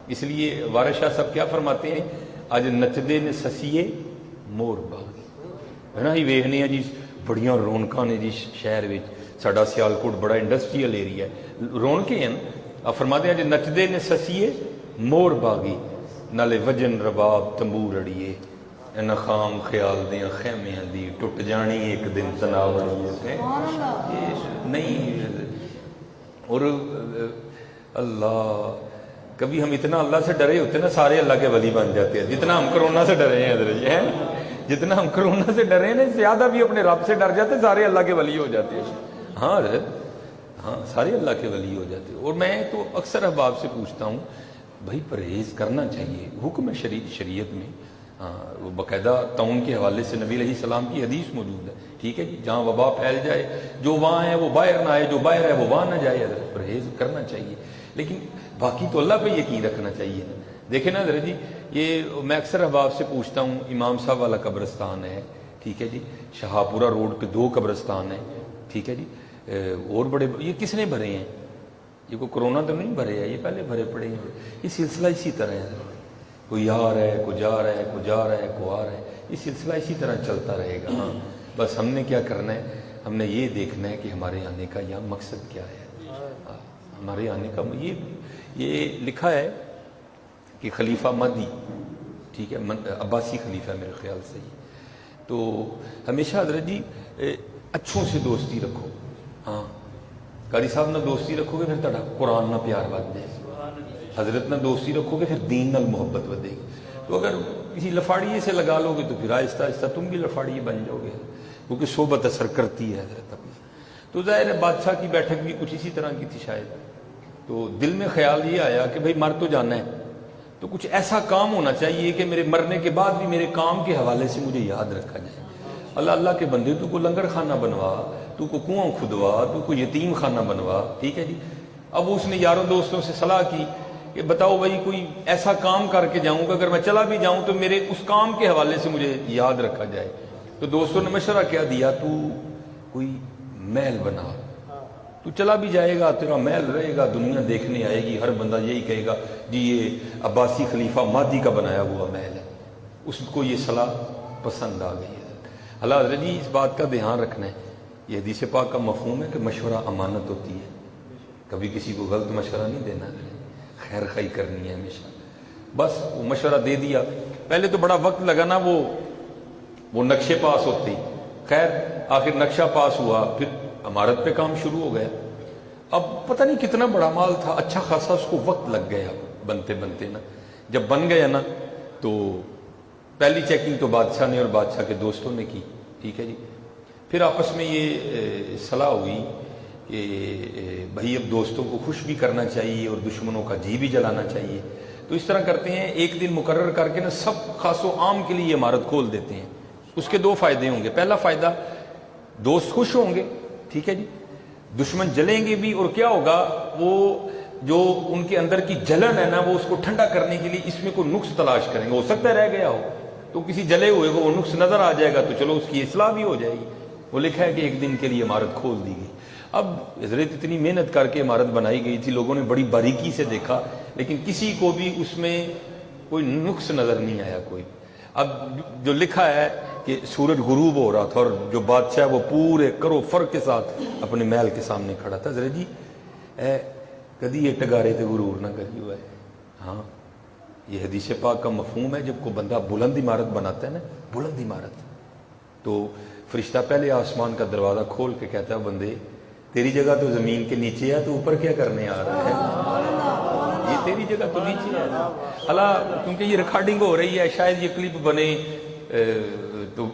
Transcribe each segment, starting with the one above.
اس لیے وارث شاہ صاحب کیا فرماتے ہیں، اج نچدے نے سسیے مور باغ ہے نا ہی ویخنے ہیں جی بڑیاں رونقاں نے جی شہر وچ، ساڈا سیالکوٹ بڑا انڈسٹریل ایریا ہے، رونقیں ہیں آپ فرماتے ہیں اج نچدے نے سسیے مور باغی، نالے وجن رباب تمبور اڑیے، اینا خام خیال دیاں خیمیاں دی ٹوٹ جانی ایک دن تناوڑی ہے نہیں۔ اور اللہ کبھی ہم اتنا اللہ سے ڈرے ہوتے نا سارے اللہ کے ولی بن جاتے ہیں، جتنا ہم کرونا سے ڈرے ہیں حضرت جی، جتنا ہم کرونا سے ڈرے ہیں نا زیادہ بھی اپنے رب سے ڈر جاتے، سارے اللہ کے ولی ہو جاتے ہیں۔ ہاں حضرت، ہاں سارے اللہ کے ولی ہو جاتے ہیں۔ اور میں تو اکثر احباب سے پوچھتا ہوں بھائی پرہیز کرنا چاہیے، حکم ہے شریعت میں، وہ باقاعدہ طاعون کے حوالے سے نبی علیہ السلام کی حدیث موجود ہے، ٹھیک ہے جی، جہاں وبا پھیل جائے جو وہاں ہے وہ باہر نہ آئے، جو باہر ہے وہ وہاں نہ جائے، حضرت پرہیز کرنا چاہیے، لیکن باقی تو اللہ پہ یقین رکھنا چاہیے نا۔ دیکھیں نا حضرت جی، یہ میں اکثر احباب سے پوچھتا ہوں، امام صاحب والا قبرستان ہے، ٹھیک ہے جی، شہاپورہ روڈ پہ 2 قبرستان ہیں، ٹھیک ہے جی، اور بڑے یہ کس نے بھرے ہیں؟ یہ کوئی کرونا تو نہیں بھرے ہیں، یہ پہلے بھرے پڑے ہیں۔ یہ سلسلہ اسی طرح ہے، کوئی آ رہا ہے کوئی جا رہا ہے کوئی جا رہا ہے کوئی آ رہا ہے، یہ سلسلہ اسی طرح چلتا رہے گا۔ ہاں بس ہم نے کیا کرنا ہے، ہم نے یہ دیکھنا ہے کہ ہمارے آنے کا یہاں مقصد کیا ہے۔ ہمارے آنے کا یہ لکھا ہے کہ خلیفہ مہدی، ٹھیک ہے، عباسی خلیفہ ہے میرے خیال سے ہی، تو ہمیشہ حضرت جی اچھوں سے دوستی رکھو۔ ہاں قاری صاحب نہ دوستی رکھو گے پھر تہاڈا قرآن نہ پیار بد جائے، حضرت نہ دوستی رکھو گے پھر دین نال محبت ودے گی، تو اگر کسی لفاڑیے سے لگا لو گے تو پھر آہستہ آہستہ تم بھی لفاڑیے بن جاؤ گے، کیونکہ صحبت اثر کرتی ہے حضرت اپنی۔ تو ظاہر ہے بادشاہ کی بیٹھک بھی کچھ اسی طرح کی تھی شاید، تو دل میں خیال یہ آیا کہ بھئی مر تو جانا ہے، تو کچھ ایسا کام ہونا چاہیے کہ میرے مرنے کے بعد بھی میرے کام کے حوالے سے مجھے یاد رکھا جائے۔ اللہ اللہ کے بندے، تو کو لنگر خانہ بنوا، تو کو کنواں کھدوا، تو کو یتیم خانہ بنوا، ٹھیک ہے جی۔ اب اس نے یاروں دوستوں سے صلاح کی کہ بتاؤ بھائی کوئی ایسا کام کر کے جاؤں کہ اگر میں چلا بھی جاؤں تو میرے اس کام کے حوالے سے مجھے یاد رکھا جائے۔ تو دوستوں نے مشورہ کیا دیا، تو کوئی محل بنا، تو چلا بھی جائے گا تیرا محل رہے گا، دنیا دیکھنے آئے گی، ہر بندہ یہی کہے گا جی یہ عباسی خلیفہ مہدی کا بنایا ہوا محل ہے۔ اس کو یہ صلاح پسند آ گئی ہے۔ اللہ حضرت جی اس بات کا دھیان رکھنا ہے، یہ حدیث پاک کا مفہوم ہے کہ مشورہ امانت ہوتی ہے، کبھی کسی کو غلط مشورہ نہیں دینا، خیر خواہی کرنی ہے ہمیشہ۔ بس وہ مشورہ دے دیا، پہلے تو بڑا وقت لگا نا وہ نقشے پاس ہوتے ہی، خیر آخر نقشہ پاس ہوا، پھر عمارت پہ کام شروع ہو گیا۔ اب پتہ نہیں کتنا بڑا مال تھا، اچھا خاصا اس کو وقت لگ گیا بنتے بنتے نا۔ جب بن گیا نا تو پہلی چیکنگ تو بادشاہ نے اور بادشاہ کے دوستوں نے کی، ٹھیک ہے جی۔ پھر آپس میں یہ صلاح ہوئی کہ بھائی اب دوستوں کو خوش بھی کرنا چاہیے اور دشمنوں کا جی بھی جلانا چاہیے، تو اس طرح کرتے ہیں ایک دن مقرر کر کے نا سب خاص و عام کے لیے عمارت کھول دیتے ہیں۔ اس کے 2 فائدے ہوں گے، پہلا فائدہ دوست خوش ہوں گے، ٹھیک ہے جی، دشمن جلیں گے بھی، اور کیا ہوگا وہ جو ان کے اندر کی جلن ہے نا وہ اس کو ٹھنڈا کرنے کے لیے اس میں کوئی نقص تلاش کریں گے، ہو سکتا ہے رہ گیا ہو تو کسی جلے ہوئے کو وہ نقص نظر آ جائے گا تو چلو اس کی اصلاح بھی ہو جائے گی۔ وہ لکھا ہے کہ ایک دن کے لیے عمارت کھول دی گئی۔ اب حضرت اتنی محنت کر کے عمارت بنائی گئی تھی، لوگوں نے بڑی باریکی سے دیکھا، لیکن کسی کو بھی اس میں کوئی نقص نظر نہیں آیا کوئی۔ اب جو لکھا ہے کہ سورج غروب ہو رہا تھا اور جو بادشاہ وہ پورے کرو فر کے ساتھ اپنے محل کے سامنے کھڑا تھا۔ حضرت جی کدی یہ ٹگارے تے غرور نہ کری ہوا ہے۔ ہاں یہ حدیث پاک کا مفہوم ہے، جب کوئی بندہ بلند عمارت بناتا ہے نا، بلند عمارت، تو فرشتہ پہلے آسمان کا دروازہ کھول کے کہتا ہے بندے تیری جگہ تو زمین کے نیچے ہے، تو اوپر کیا کرنے آ رہا ہے؟ یہ تیری جگہ تو نیچے ہے۔ اللہ کیونکہ یہ ریکارڈنگ ہو رہی ہے، شاید یہ کلپ بنے تو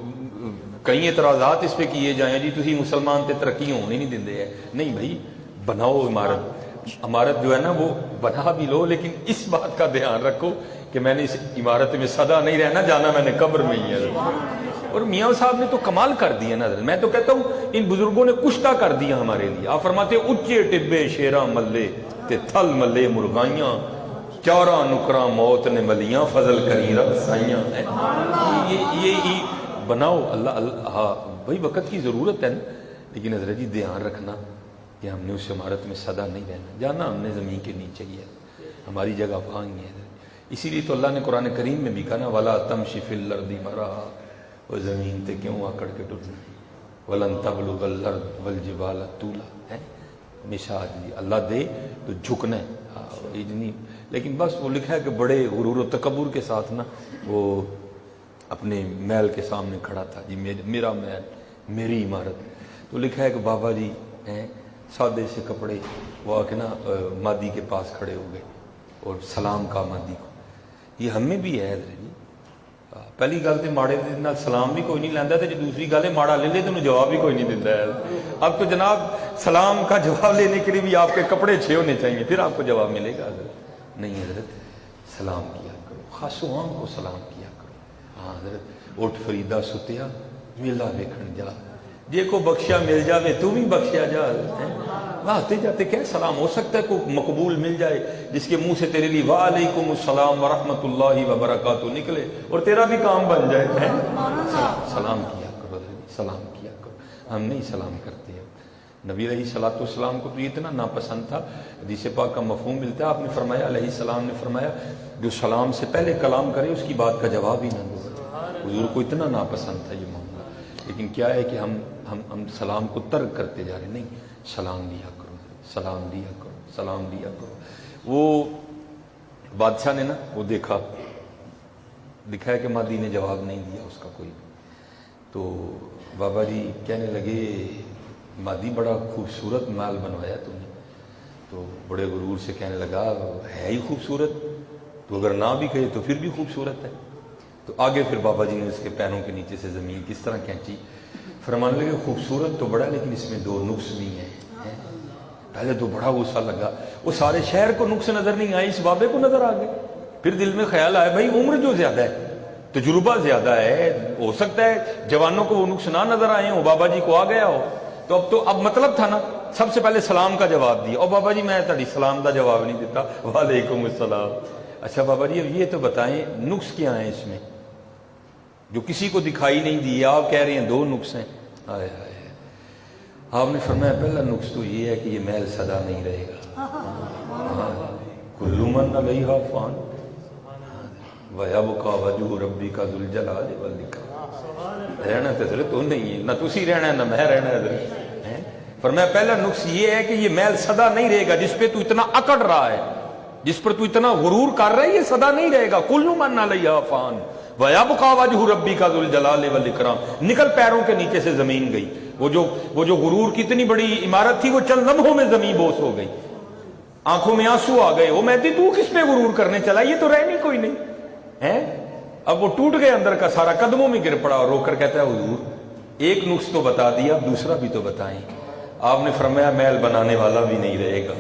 کئی اعتراضات اس پہ کیے جائیں جی تھی مسلمان تے ترقی ہونے نہیں دیں دے ہے۔ نہیں بھائی بناؤ عمارت جو ہے نا وہ بنا بھی لو، لیکن اس بات کا دھیان رکھو کہ میں نے اس عمارت میں سدا نہیں رہنا، جانا میں نے قبر میں ہی ہے۔ اور میاں صاحب نے تو کمال کر دیا نا، میں تو کہتا ہوں ان بزرگوں نے کشتہ کر دیا ہمارے لیے۔ آپ فرماتے ہیں اچے ٹبے شیراں ملے تے تھل ملے مرغائیاں، چارہ نکراں موت نے ملیاں فضل کری رب سائیاں۔ یہ بناؤ اللہ ہاں بھائی وقت کی ضرورت ہے نا، لیکن حضرت جی دھیان رکھنا کہ ہم نے اس عمارت میں صدا نہیں رہنا، جانا ہم نے زمین کے نیچے ہی ہے۔ ہماری جگہ وہاں ہی ہے. اسی لیے تو اللہ نے قرآن کریم میں بھی کہا نا ولا تمشی فی الارض مرحا, وہ زمین تے کیوں آکڑ کے ٹرنا ہے, ولن تبلغ الارض والجبال طولا ہے. ہمیشہ اللہ دے تو جھکنا ہے اتنی. لیکن بس وہ لکھا ہے کہ بڑے غرور و تکبر کے ساتھ نا وہ اپنے محل کے سامنے کھڑا تھا, جی میرا محل میری عمارت. تو لکھا ہے کہ بابا جی ہیں سادے سے کپڑے وہ آ کے نا مادی کے پاس کھڑے ہو گئے اور سلام کا مادی کو. یہ ہمیں بھی ہے حضرت جی. پہلی گل تو ماڑے نال سلام بھی کوئی نہیں لینا, تو دوسری گل ہے ماڑا لے لے تو انہوں جواب بھی کوئی نہیں دیتا ہے. اب تو جناب سلام کا جواب لینے کے لیے بھی آپ کے کپڑے اچھے ہونے چاہیے, پھر آپ کو جواب ملے گا. حضرت نہیں حضرت سلام کیا کرو, خاص و عام کو سلام کیا کرو. ہاں حضرت اٹھ فریدا ستیا میلہ ویکھن جا, جے کو بخشیا مل جاوے تو بھی بخشیا جا. آتے جاتے کیا سلام ہو سکتا ہے کوئی مقبول مل جائے جس کے منہ سے تیرے لیے وعلیکم السلام ورحمۃ اللہ وبرکاتہ نکلے اور تیرا بھی کام بن جائے. سلام کیا کرو, سلام کیا کرو. ہم نہیں سلام کرتے ہیں. نبی علیہ الصلوۃ والسلام کو تو یہ اتنا ناپسند تھا, حدیث پاک کا مفہوم ملتا ہے. آپ نے فرمایا, علیہ السلام نے فرمایا, جو سلام سے پہلے کلام کرے اس کی بات کا جواب ہی نہ دو. حضور کو اتنا ناپسند تھا یہ معاملہ. لیکن کیا ہے کہ ہم سلام کو ترک کرتے جا رہے. نہیں, سلام دیا کرو, سلام دیا کرو, سلام دیا کرو. وہ بادشاہ نے نا وہ دیکھا, دکھا ہے کہ مادی نے جواب نہیں دیا اس کا کوئی. تو بابا جی کہنے لگے مادی بڑا خوبصورت محل بنوایا تم نے. تو بڑے غرور سے کہنے لگا ہے ہی خوبصورت, تو اگر نہ بھی کہے تو پھر بھی خوبصورت ہے. تو آگے پھر بابا جی نے اس کے پیروں کے نیچے سے زمین کس طرح کھینچی. فرمانے لگے خوبصورت تو بڑا لیکن اس میں 2 نقص بھی ہیں. پہلے تو بڑا غصہ لگا, وہ سارے شہر کو نقص نظر نہیں آئے, اس بابے کو نظر آ گئے. پھر دل میں خیال آیا بھائی عمر جو زیادہ ہے, تجربہ زیادہ ہے, ہو سکتا ہے جوانوں کو وہ نقص نہ نظر آئے, وہ بابا جی کو آ گیا ہو. تو اب مطلب تھا نا سب سے پہلے سلام کا جواب دیا. اور بابا جی میں تہاڈی سلام کا جواب نہیں دیتا, وعلیکم السلام. اچھا بابا جی اب یہ تو بتائیں نقص کیا ہیں اس میں جو کسی کو دکھائی نہیں دیے, آپ کہہ رہے ہیں 2 نقص ہیں. آئے آئے آپ نے فرمایا پہلا نقص تو یہ ہے کہ یہ محل سدا نہیں رہے گا. کل من علیہا فان ویبقی وجہ ربک ذو الجلال والاکرام. رہنا تو حضرت تو نہیں ہے, نہ تسی رہنا ہے نہ میں رہنا ہے. فرمایا پہلا نقص یہ ہے کہ یہ محل سدا نہیں رہے گا, جس پہ تو اتنا اکڑ رہا ہے, جس پر تو اتنا غرور کر رہا ہے, یہ سدا نہیں رہے گا. کل من علیہا فان ویبقی وجہ ربک ذو الجلال والاکرام. نکل پیروں کے نیچے سے زمین گئی. وہ جو غرور کی اتنی بڑی عمارت تھی وہ چند لمحوں میں زمین بوس ہو گئی. آنکھوں میں آنسو آ گئے. وہ مہدی تو کس پہ غرور کرنے چلا, یہ تو رہنی کوئی نہیں ہے. اب وہ ٹوٹ گئے اندر کا سارا, قدموں میں گر پڑا اور رو کر کہتا ہے حضور ایک نقص تو بتا دیا, اب دوسرا بھی تو بتائیں. آپ نے فرمایا محل بنانے والا بھی نہیں رہے گا.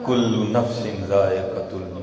کل نفس ذائقۃ الموت